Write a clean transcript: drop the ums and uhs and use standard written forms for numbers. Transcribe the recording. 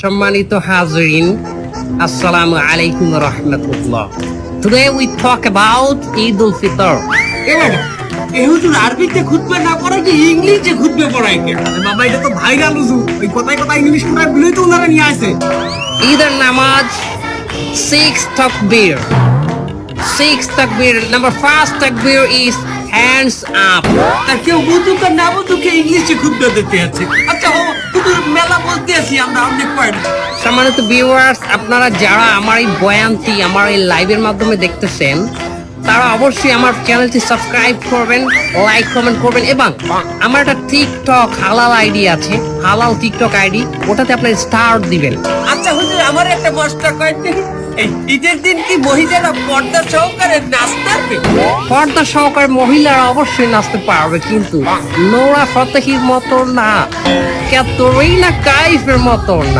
সম্মানিত হাজরিন, আসসালামু আলাইকুম ওয়া রাহমাতুল্লাহ। Today we talk about Eid al-Fitr. এ বাবা, এ হুজুর আরবিতে খুতবা না পড়ায় কি ইংলিশে খুতবা পড়ায় কে? আরে বাবা, এটা তো ভাইরাল হুজুর। ওই কথায় কথায় ইংলিশ পড়ায় বলেই তো ওনারা নিয়ে আসে। ঈদের নামাজ 6 takbir. 6 takbir. Number first takbir is hands up. তার কেউ বুঝুক আর না বুঝুক ইংলিশে খুতবা দিতে আছে। আচ্ছা হুজুর, মেলা বলতে আছি আমরা অনেক পয়েন্ট। সম্মানিত ভিউয়ার্স, আপনারা যারা আমার এই বয়ানটি আমার এই লাইভের মাধ্যমে দেখতেছেন, তারা অবশ্যই আমার চ্যানেলটি সাবস্ক্রাইব করবেন, লাইক কমেন্ট করবেন এবং আমার একটা টিকটক হালাল আইডি আছে, হালাল টিকটক আইডি, ওটাতে আপনার স্টার দিবেন। আচ্ছা হুজুর, আমার একটা মশলা কয়েকটি, এই ঈদের দিন কি মহিলারা পর্দা সহকারে নাচতে পারবে? পর্দা সহকারে মহিলারা অবশ্যই নাচতে পারবে, কিন্তু নোরা ফতেহির মতো না, ক্যাতরিনা কাইফের মতো না।